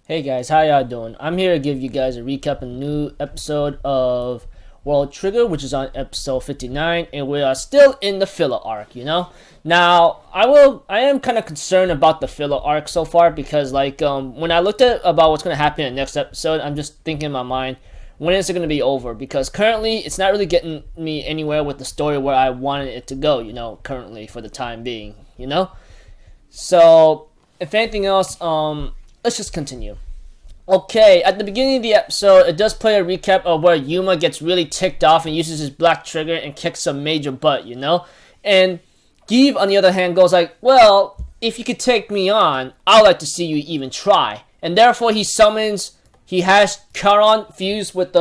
Hey guys, how y'all doing? I'm here to give you guys a recap of a new episode of World Trigger, which is on episode 59, and we are still in the filler arc, Now, I am kind of concerned about the filler arc so far because, when I looked at about what's going to happen in the next episode, I'm just thinking in my mind, when is it going to be over? Because currently, it's not really getting me anywhere with the story where I wanted it to go, currently, for the time being, So, if anything else, let's just continue. Okay, at the beginning of the episode, it does play a recap of where Yuma gets really ticked off and uses his black trigger and kicks some major butt, And Give, on the other hand, goes like, well, if you could take me on, I'd like to see you even try. And therefore, he has Charon fused with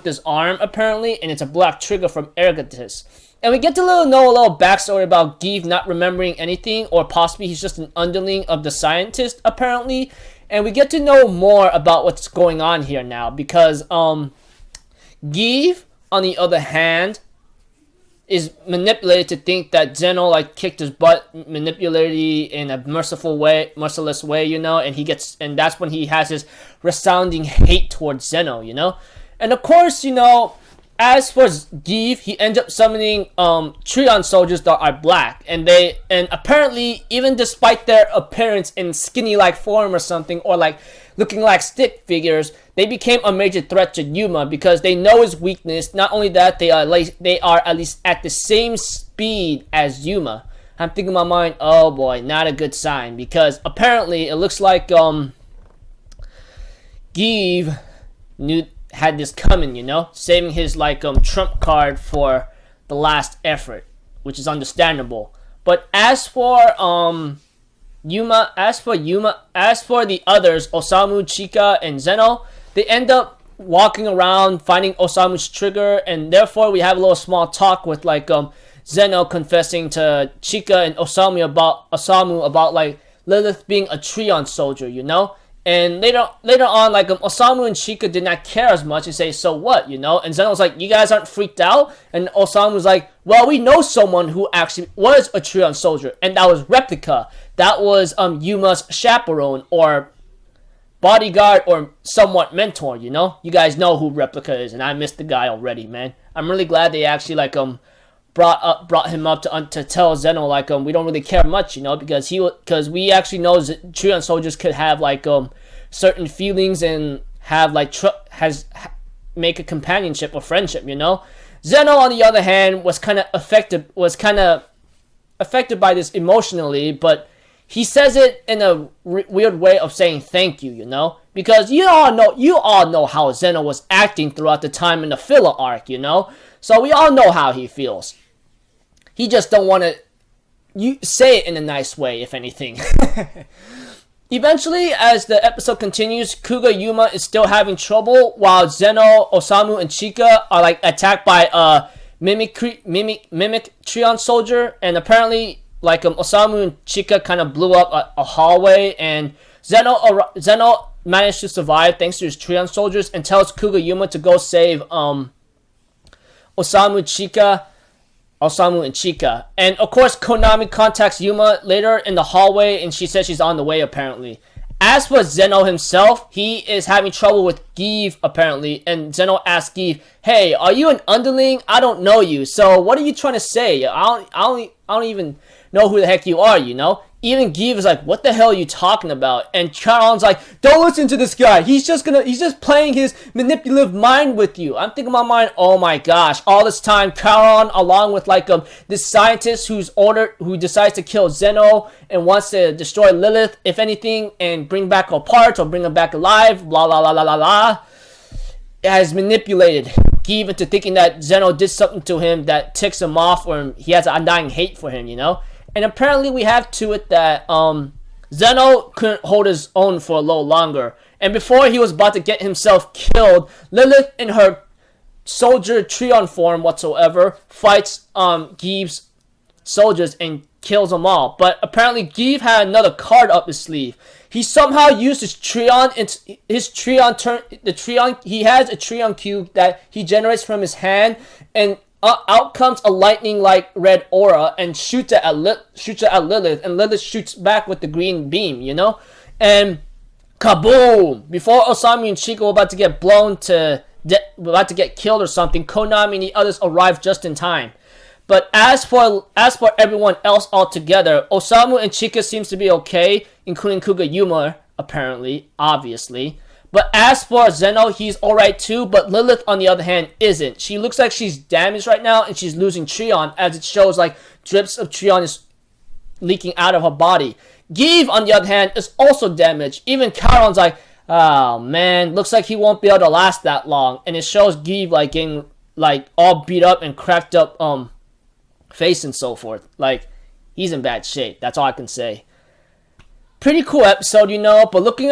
his arm, apparently, and it's a black trigger from Ergatus. And we get to know a little backstory about Give not remembering anything, or possibly he's just an underling of the scientist, apparently. And we get to know more about what's going on here now, because Give, on the other hand, is manipulated to think that Zeno kicked his butt, manipulated in a merciless way, and that's when he has his resounding hate towards Zeno, And of course, as for Give, he ends up summoning Trion soldiers that are black, and apparently, even despite their appearance in skinny-like form or something, or looking like stick figures, they became a major threat to Yuma because they know his weakness. Not only that, they are at least at the same speed as Yuma. I'm thinking in my mind, oh boy, not a good sign, because apparently it looks like Give had this coming, saving his trump card for the last effort, which is understandable. But as for Yuma, as for the others, Osamu, Chika, and Zeno, they end up walking around finding Osamu's trigger, and therefore we have a little small talk with Zeno confessing to Chika and Osamu about Lilith being a Trion soldier, And later on, Osamu and Chika did not care as much and say, so what, And Zeno was like, you guys aren't freaked out? And Osamu was like, well, we know someone who actually was a Trion soldier, and that was Replica. That was Yuma's chaperone, or bodyguard, or somewhat mentor, You guys know who Replica is, and I missed the guy already, man. I'm really glad they actually, brought him up to tell Zeno we don't really care much, because we actually know Trion soldiers could have certain feelings and have make a companionship or friendship, Zeno, on the other hand, was kind of affected by this emotionally, but he says it in a weird way of saying thank you, because you all know how Zeno was acting throughout the time in the filler arc, So we all know how he feels. He just don't want to say it in a nice way, if anything. Eventually, as the episode continues, Kuga Yuma is still having trouble, while Zeno, Osamu, and Chika are attacked by a mimic Trion soldier, and apparently Osamu and Chika kind of blew up a hallway, and Zeno managed to survive thanks to his Trion soldiers and tells Kuga Yuma to go save Osamu and Chika. And of course, Konami contacts Yuma later in the hallway, and she says she's on the way, apparently. As for Zeno himself, he is having trouble with Give, apparently, and Zeno asks Give, hey, are you an underling? I don't know you, so what are you trying to say? I don't even know who the heck you are, Even Give is like, what the hell are you talking about? And Charon's like, don't listen to this guy. He's just playing his manipulative mind with you. I'm thinking in my mind, oh my gosh, all this time, Charon, along with this scientist who decides to kill Zeno and wants to destroy Lilith, if anything, and bring back her parts or bring her back alive, blah, blah, blah, blah, blah, blah, has manipulated Give into thinking that Zeno did something to him that ticks him off, or he has an undying hate for him, And apparently we have to it that Zeno couldn't hold his own for a little longer. And before he was about to get himself killed, Lilith, in her soldier Trion form whatsoever, fights Give's soldiers and kills them all. But apparently Give had another card up his sleeve. He somehow used his Trion, he has a Trion cube that he generates from his hand, and out comes a lightning-like red aura and shoots it at Lilith, and Lilith shoots back with the green beam, And Kaboom! Before Osamu and Chica were about to get about to get killed or something, Konami and the others arrived just in time. But as for everyone else altogether, Osamu and Chica seems to be okay, including Kugayuma, apparently, obviously. But as for Zeno, he's alright too, but Lilith, on the other hand, isn't. She looks like she's damaged right now, and she's losing Treon, as it shows like drips of Treon is leaking out of her body. Give, on the other hand, is also damaged. Even Charon's like, oh man, looks like he won't be able to last that long. And it shows Give like getting like all beat up and cracked up face and so forth. Like, he's in bad shape. That's all I can say. Pretty cool episode, you know, but looking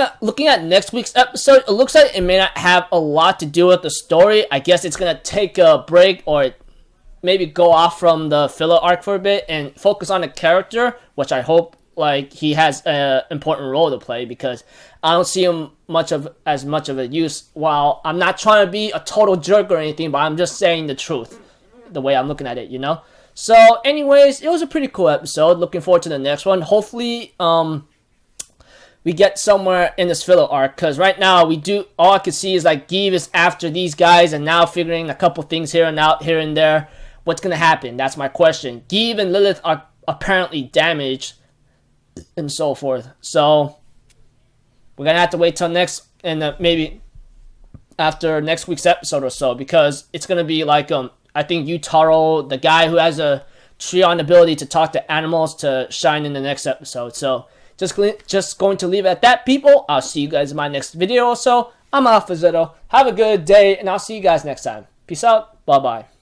at next week's episode, it looks like it may not have a lot to do with the story. I guess it's gonna take a break or maybe go off from the filler arc for a bit and focus on the character, which I hope like he has an important role to play, because I don't see him as much of a use. While I'm not trying to be a total jerk or anything, but I'm just saying the truth, the way I'm looking at it, you know. So, anyways, it was a pretty cool episode. Looking forward to the next one. Hopefully, we get somewhere in this filler arc, because right now all I can see is like Give is after these guys and now figuring a couple things here and there. What's gonna happen? That's my question. Give and Lilith are apparently damaged and so forth. So we're gonna have to wait till maybe after next week's episode or so, because it's gonna be like I think Yutaro, the guy who has a Treon ability to talk to animals, to shine in the next episode. So just going to leave it at that, people. I'll see you guys in my next video or so. I'm Alpha Zero. Have a good day, and I'll see you guys next time. Peace out. Bye bye.